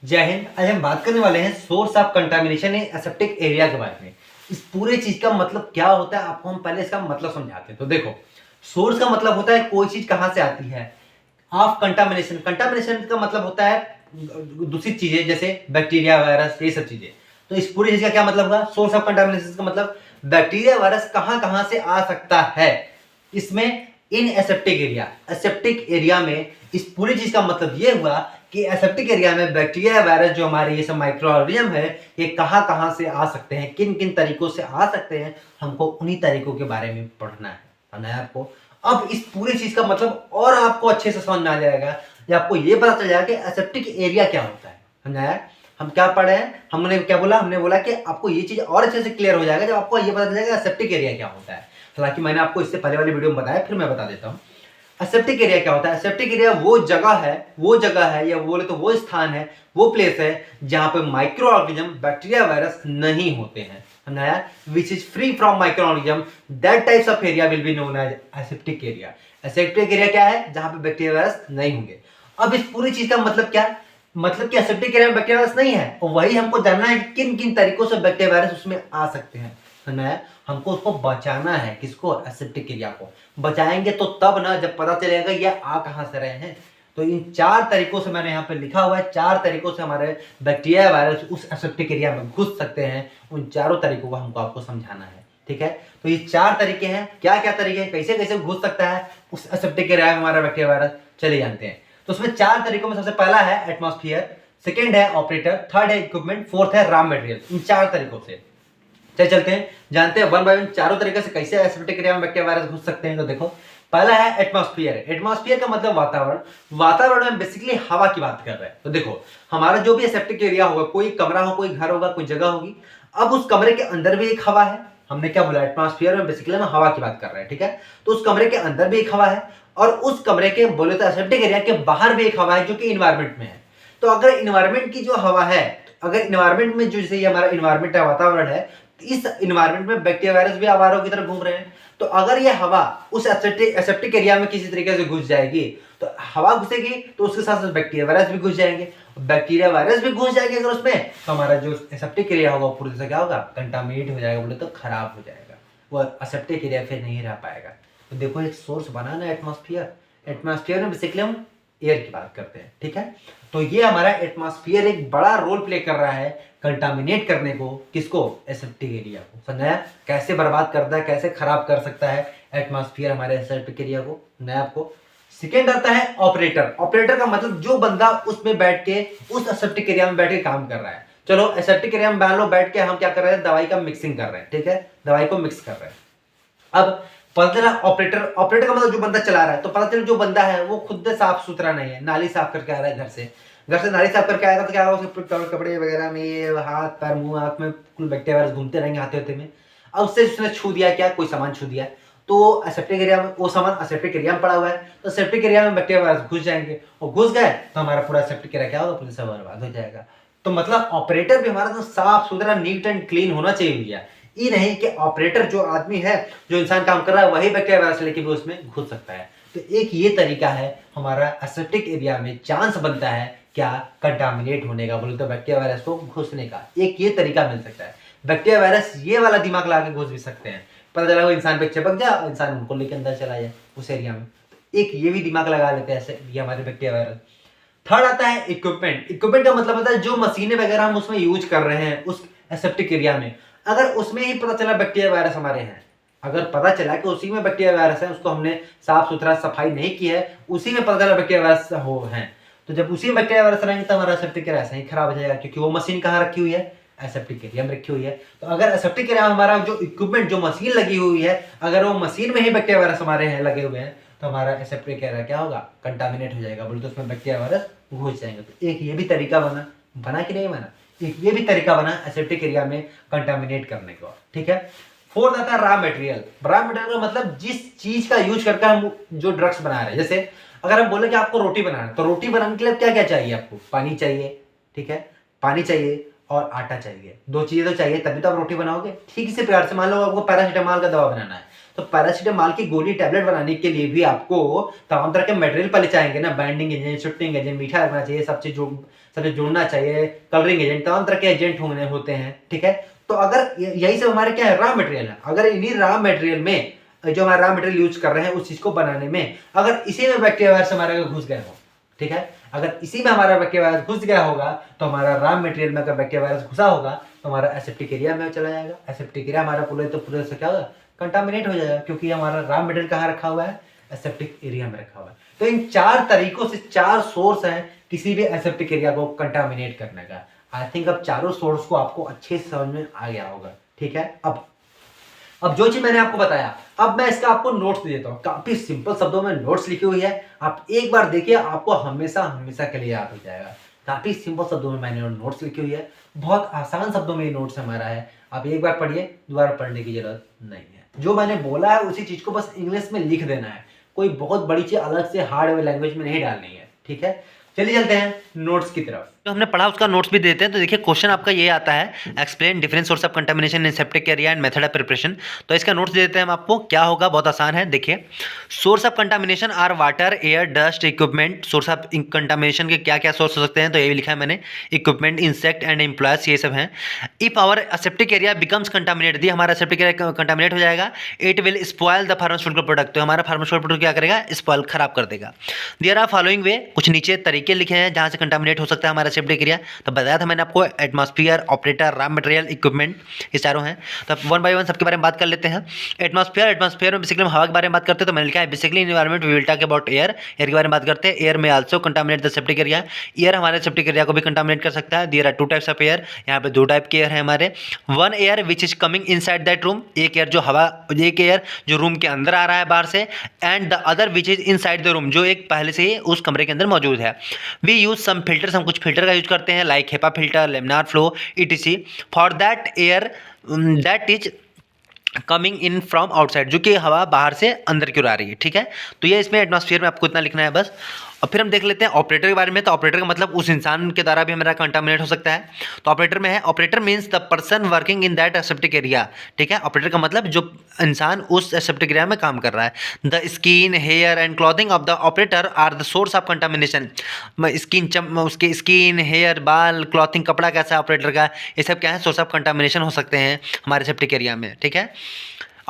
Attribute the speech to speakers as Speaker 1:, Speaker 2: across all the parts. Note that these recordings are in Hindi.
Speaker 1: जय हिंद। आज हम बात करने वाले हैं source of contamination in aseptic area के बारे में। इस पूरे चीज का मतलब क्या होता है, आपको हम पहले इसका मतलब समझाते हैं। तो देखो, सोर्स का मतलब होता है कोई चीज कहां से आती है। ऑफ कंटामिनेशन, कंटामिनेशन का मतलब होता है दूषित चीजें, जैसे बैक्टीरिया, वायरस, ये सब चीजें। तो इस पूरी चीज का क्या मतलब होगा? सोर्स ऑफ कंटामिनेशन का मतलब बैक्टीरिया, वायरस कहां कहां से आ सकता है इसमें, इन एसेप्टिक एरिया। एसेप्टिक एरिया में इस पूरी चीज का मतलब ये हुआ कि एसेप्टिक एरिया में बैक्टीरिया, वायरस, जो हमारे ये सब माइक्रो ऑर्गेनिज्म है, ये कहां कहां से आ सकते हैं, किन किन तरीकों से आ सकते हैं, हमको उन्हीं तरीकों के बारे में पढ़ना है आपको। अब इस पूरी चीज का मतलब और आपको अच्छे से समझ में आ जाएगा, या आपको ये पता चल जाएगा कि एसेप्टिक एरिया क्या होता है। समझाया? हम क्या पढ़े हैं, हमने क्या बोला? हमने बोला कि आपको ये चीज और अच्छे से क्लियर हो जाएगा जब आपको ये पता चल जाएगा एसेप्टिक एरिया क्या होता है। हालांकि मैंने आपको इससे पहले वाली वीडियो में बताया, फिर मैं बता देता हूँ। एसेप्टिक एरिया क्या होता है? एसेप्टिक एरिया वो जगह है या बोले तो वो स्थान है, वो प्लेस है जहां पे माइक्रो ऑर्गेनिज्म, बैक्टीरिया, वायरस नहीं होते हैं। समझाया? Which is free from microorganism, that types of area will be known as aseptic area. Aseptic area क्या है? जहां पे बैक्टीरिया, वायरस नहीं होंगे। अब इस पूरी चीज का मतलब क्या? मतलब कि एसेप्टिक एरिया में बैक्टीरिया, वायरस नहीं है, और वही हमको जानना है कि किन किन तरीकों से बैक्टीरिया, वायरस उसमें आ सकते हैं। समझाया? हमको उसको बचाना है। किसको? एसेप्टिक एरिया को। बचाएंगे तो तब ना, जब पता चलेगा ये आ कहां से रहे हैं। तो इन 4 तरीकों से मैंने यहाँ पे लिखा हुआ है, 4 तरीकों से हमारे बैक्टीरिया, वायरस उस एसेप्टिक एरिया में घुस सकते हैं। उन चारों तरीकों को हमको आपको समझाना है। ठीक है? तो ये 4 तरीके हैं। क्या क्या तरीके हैं, कैसे कैसे घुस सकता है उस एसेप्टिक एरिया में हमारा बैक्टीरिया, वायरस, चले जानते हैं। तो उसमें 4 तरीकों में सबसे पहला है एटमॉस्फेयर, सेकेंड है ऑपरेटर, थर्ड है इक्विपमेंट, फोर्थ है रॉ मटेरियल। इन 4 तरीकों से चलते हैं, जानते हैं वन बाय वन चारों तरीके से कैसे एसिडिक एरिया में बैक्टीरिया, वायरस घुस सकते हैं। तो देखो, पहला है एटमॉस्फेयर। एटमॉस्फेयर का मतलब वातावरण। वातावरण में बेसिकली हवा की बात कर रहे हैं। तो देखो, हमारा जो भी एसेप्टिक एरिया होगा, कोई कमरा हो, कोई घर होगा, कोई जगह होगी, अब उस कमरे के अंदर भी एक हवा है। हमने क्या बोला? एटमॉस्फेयर में बेसिकली हम हवा की बात कर रहे हैं। ठीक है? तो उस कमरे के अंदर भी एक हवा है, और उस कमरे के बोले तो एसेप्टिक एरिया के बाहर भी एक हवा है, जो कि इन्वायरमेंट में है। तो अगर इन्वायरमेंट की जो हवा है, अगर इन्वायरमेंट में जो, जैसे हमारा इन्वायरमेंट है, वातावरण है, इस इन्वायरमेंट में बैक्टीरिया, वायरस भी आवारों की तरह घूम रहे हैं। तो अगर ये हवा उस एसेप्टिक एरिया में किसी तरीके से घुस जाएगी, तो हवा घुसेगी तो उसके साथ साथ बैक्टीरिया, वायरस भी घुस जाएंगे। बैक्टीरिया, वायरस भी घुस जाएंगे अगर उसमें, तो हमारा जो एसेप्टिक एरिया होगा पूरी तरह से क्या होगा? कंटामिनेट हो जाएगा, बोले तो खराब हो जाएगा। वो एसेप्टिक एरिया फिर नहीं रह पाएगा। तो देखो, एक सोर्स बना ना एटमॉस्फेयर। एटमॉस्फेयर में बेसिकली हम एयर की बात करते हैं। ठीक है? तो ये हमारा एटमॉस्फेयर एक बड़ा रोल प्ले कर रहा है कंटामिनेट करने को। किसको? एसेप्टिक एरिया को। समझाया? कैसे बर्बाद करता है, कैसे खराब कर सकता है एटमॉस्फेयर हमारे एसेप्टिक एरिया को। नया आपको सेकेंड आता है ऑपरेटर। ऑपरेटर का मतलब जो बंदा उसमें बैठ के, उस एसेप्टिक एरिया में बैठ के काम कर रहा है। चलो, एसेप्टिक एरिया में मान लो बैठ के हम क्या कर रहे हैं? दवाई का मिक्सिंग कर रहे हैं। ठीक है? दवाई को मिक्स कर रहे हैं। अब पता चला ऑपरेटर, ऑपरेटर का मतलब जो बंदा चला रहा है। तो पता चला जो बंदा है वो खुद से साफ सुथरा नहीं है, नाली साफ करके आ रहा है घर से नाली साफ करके आएगा, तो क्या होगा? उसके कपड़े वगैरह में ये हाथ पैर, मुंह, आंख में कुल बैक्टीरिया, वायरस घूमते रहेंगे हाथे होते में। अब उससे उसने छू दिया, क्या कोई सामान छू दिया, तो एसेप्टिक एरिया में वो सामान एसेप्टिक एरिया में पड़ा हुआ है, तो सेप्टिक एरिया में बैक्टीरिया, वायरस घुस जाएंगे, और घुस गए तो हमारा पूरा सेप्टिक एरिया क्या होगा? पूरी सब बर्बाद हो जाएगा। तो मतलब ऑपरेटर भी हमारा तो साफ सुथरा, नीट एंड क्लीन होना चाहिए भैया। ये नहीं कि ऑपरेटर जो आदमी है, जो इंसान काम कर रहा है, वही बैक्टीरिया, वायरस लेके भी उसमें घुस सकता है। तो एक ये तरीका है हमारा एसेप्टिक एरिया में चांस बनता है क्या? कंटामिनेट होने का, बोले तो बैक्टीरिया, वायरस को घुसने का एक ये तरीका मिल सकता है। बैक्टीरिया, वायरस ये वाला दिमाग लगा के घुस भी सकते हैं। पता चला वो इंसान पे चिपक जाए, इंसान उनको लेके अंदर चला जाए उस एरिया में। एक ये भी दिमाग लगा लेते हैं ये हमारे बैक्टीरिया, वायरस। थर्ड आता है इक्विपमेंट। इक्विपमेंट का मतलब होता है जो मशीनें वगैरह हम उसमें यूज कर रहे हैं उस एसेप्टिक एरिया में, अगर उसमें ही पता चला बैक्टीरिया, वायरस हमारे हैं, अगर पता चला कि उसी में बैक्टीरिया, वायरस है, उसको हमने साफ सुथरा सफाई नहीं की है, उसी में पता चला बैक्टीरिया, वायरस हो हैं, तो जब उसी में बैक्टीरिया, वायरस रहेंगे तो हमारा एसेप्टिक एरिया ऐसा ही खराब हो जाएगा, क्योंकि वो मशीन कहाँ रखी हुई है? एसेप्टिक एरिया में रखी हुई है। तो अगर एसेप्टिक एरिया में हमारा जो इक्विपमेंट, जो मशीन लगी हुई है, अगर वो मशीन में ही बैक्टीरिया, वायरस हमारे हैं लगे हुए हैं, तो हमारा एसेप्टिक एरिया क्या होगा? कंटामिनेट हो जाएगा, बोले तो उसमें बैक्टीरिया, वायरस घुस जाएंगे। तो एक ये भी तरीका बना कि नहीं बना? एक ये भी तरीका बना एसेप्टिक एरिया में कंटामिनेट करने का। ठीक है? फोर्थ आता है रॉ मटेरियल। रॉ मटेरियल का मतलब जिस चीज का यूज करके हम जो ड्रग्स बना रहे हैं। जैसे अगर हम बोले कि आपको रोटी बनाना है, तो रोटी बनाने के लिए क्या क्या चाहिए? आपको पानी चाहिए। ठीक है? पानी चाहिए, और आटा चाहिए। 2 चीज़ें तो चाहिए तभी तो आप रोटी बनाओगे। ठीक इसी प्रकार से मान लो आपको पैरासीटामॉल का दवा बनाना है, तो पैरासीटामॉल की गोली टैबलेट बनाने के लिए भी आपको तमाम तरह के मटेरियल पहले चाहेंगे ना, बाइंडिंग एजेंट, शूटिंग एजेंट, मीठा लगना चाहिए, सब चीज जोड़ना चाहिए, कलरिंग एजेंट, तमाम तरह के एजेंट होते हैं। ठीक है, तो अगर यही सब हमारे क्या है, रॉ मटेरियल है, अगर इन्हीं रॉ मटेरियल में जो हमारा रॉ मटेरियल यूज कर रहे हैं उस चीज को बनाने में अगर इसी में बैक्टीरिया वायरस हमारे घुस गए हो, ठीक है, अगर इसी में हमारा बैक्टीरिया वायरस घुस गया होगा तो हमारा रॉ मटेरियल में अगर बैक्टीरिया वायरस घुसा होगा तो हमारा एसेप्टिक एरिया में चला जाएगा। एसेप्टिक एरिया हमारा पूरे से क्या होगा, कंटामिनेट हो जाएगा, क्योंकि हमारा रॉ मटेरियल कहाँ रखा हुआ है, एसेप्टिक एरिया में रखा हुआ है। तो इन 4 तरीकों से 4 सोर्स हैं किसी भी एसेप्टिक एरिया को कंटामिनेट करने का। आई थिंक अब चारों सोर्स को आपको अच्छे से समझ में आ गया होगा। ठीक है, अब जो चीज मैंने आपको बताया, अब मैं इसका आपको नोट्स दे देता हूँ। काफी सिंपल शब्दों में नोट्स लिखी हुई है, आप एक बार देखिए, आपको हमेशा हमेशा के लिए याद हो जाएगा। काफी सिंपल शब्दों में मैंने नोट्स लिखी हुई है, बहुत आसान शब्दों में ये नोट्स हमारा है। आप एक बार पढ़िए, दोबारा पढ़ने की जरूरत नहीं है। जो मैंने बोला है उसी चीज को बस इंग्लिश में लिख देना है, कोई बहुत बड़ी चीज अलग से हार्ड लैंग्वेज में नहीं डालनी है। ठीक है, चलिए चलते हैं नोट्स की तरफ। जो हमने पढ़ा उसका नोट्स भी देते हैं। तो देखिए क्वेश्चन आपका ये आता है, explain different source of contamination in septic area and method of preparation. तो इसका नोट्स दे देते हैं हम आपको, क्या होगा, बहुत आसान है। देखिए, source of contamination are water, air, dust, equipment. Source of contamination के क्या क्या सोर्स हो सकते हैं, तो ये भी लिखा है मैंने, इक्विपमेंट, इंसेक्ट एंड एम्प्लॉयज, ये सब हैं। If our septic area becomes contaminate, the हमारा सेप्टिक एरिया कंटामिनेट हो जाएगा, it will spoil the pharmaceutical product, तो हमारा फार्मास्यूटिकल प्रोडक्ट क्या करेगा, स्पॉइल, खराब कर देगा। देयर आर फॉलोइंग वे, कुछ नीचे तरीके लिखे हैं जहां से कंटामिनेट हो सकता है हमारा सेप्टिक एरिया। तो बताया था मैंने आपको, atmosphere, operator, raw material, equipment, ये चारों हैं। तो वन बाय वन सबके बारे में बात कर लेते हैं। एटमॉस्फेयर में बेसिकली हम हवा के बारे में बात करते हैं, तो मैंने लिखा है basically environment we will talk about air. Air के बारे में बात करते हैं। एयर में also contaminate the septic area, air हमारे सेप्टिक एरिया को भी कंटामिनेट कर सकता है। There are 2 types of air, यहाँ पे 2 टाइप के एयर है हमारे। One air which is coming inside that room, एक एयर जो हवा, एक एयर जो रूम के अंदर आ रहा है बाहर से, and the other which is inside the room, जो एक पहले से ही उस कमरे के अंदर मौजूद है। वी यूज सम फिल्टर्स, हम कुछ फिल्टर का यूज करते हैं, like HEPA filter, laminar flow, etc for that air that is coming in from outside, जो कि हवा बाहर से अंदर की ओर आ रही है। ठीक है, तो ये इसमें एटमॉस्फेयर में आपको इतना लिखना है बस। और फिर हम देख लेते हैं ऑपरेटर के बारे में। तो ऑपरेटर का मतलब उस इंसान के द्वारा भी हमारा कंटामिनेट हो सकता है। तो ऑपरेटर में है, operator means the person working in that aseptic area. ठीक है, ऑपरेटर का मतलब जो इंसान उस एसेप्टिक एरिया में काम कर रहा है। The skin, hair and clothing of the operator are the source of contamination. उसके स्किन, हेयर, बाल, क्लॉथिंग, कपड़ा कैसा है ऑपरेटर का, ये सब क्या है, सोर्स ऑफ कंटामिनेशन हो सकते हैं हमारे सेप्टिक एरिया में। ठीक है,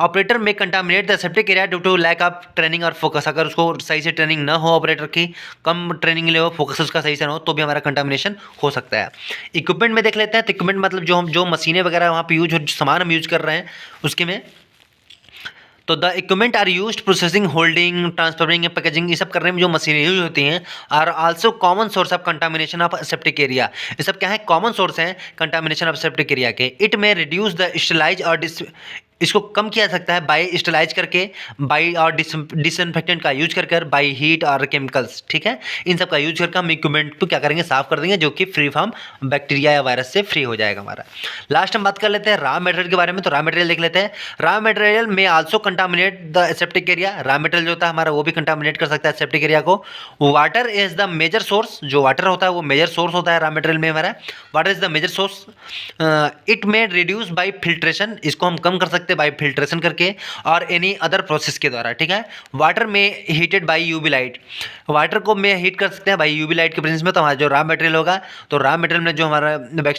Speaker 1: ऑपरेटर में contaminate the septic area due to lack of training और फोकस, अगर उसको सही से ट्रेनिंग ना हो, ऑपरेटर की कम ट्रेनिंग ले हो, फोकस उसका सही से ना हो, तो भी हमारा कंटामिनेशन हो सकता है। इक्विपमेंट में देख लेते हैं। तो इक्विपमेंट मतलब जो मशीनें वगैरह वहाँ पे यूज, जो सामान हम यूज कर रहे हैं उसके में, तो the equipment are used processing, holding, transferring, packaging, ये सब करने में जो मशीनें यूज होती हैं, are also common source of contamination of septic area. ये सब क्या है, कॉमन सोर्स हैं कंटामिनेशन ऑफ सेप्टिक एरिया के। इट में रिड्यूस द स्टरलाइज और इसको कम किया जा सकता है बाई स्टरलाइज करके, बाई और डिसइंफेक्टेंट का यूज कर, बाई हीट और केमिकल्स। ठीक है, इन सब का यूज करके हम इक्विपमेंट को क्या करेंगे, साफ कर देंगे, जो कि फ्री फ्रॉम बैक्टीरिया या वायरस से फ्री हो जाएगा हमारा। लास्ट हम बात कर लेते हैं रॉ मटेरियल के बारे में। तो रॉ मटेरियल देख लेते हैं। रॉ मटेरियल में also contaminate the septic area, raw material जो होता है हमारा वो भी कंटामिनेट कर सकता है सेप्टिक एरिया को। Water is the major source, जो वाटर होता है वो मेजर सोर्स होता है रॉ मटेरियल में हमारा। Water is the major source. It में रिड्यूस बाई फिल्ट्रेशन, इसको हम कम कर सकते हैं बाई फिल्ट्रेशन करके और एनी अदर प्रोसेस के द्वारा। ठीक है, वाटर में heated by UV light, water को में हीट कर सकते हैं बाई यूवी लाइट के प्रेजेंस में। तो हमारा जो रॉ मटेरियल होगा, तो रॉ मटेरियल में जो हमारा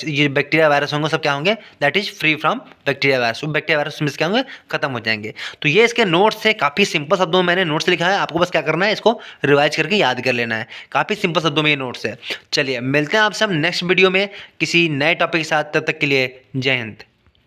Speaker 1: ये बैक्टीरिया वायरस होंगे सब क्या होंगे, that is free from bacteria virus. Bacteria virus में क्या होंगे, खत्म हो जाएंगे। तो ये इसके नोट्स है, काफ़ी सिंपल शब्दों में मैंने नोट्स लिखा है, आपको बस क्या करना है, इसको रिवाइज करके याद कर लेना है। काफ़ी सिंपल शब्दों में ये नोट्स है। चलिए मिलते हैं आपसे हम नेक्स्ट वीडियो में किसी नए टॉपिक के साथ, तब तक के लिए जय हिंद।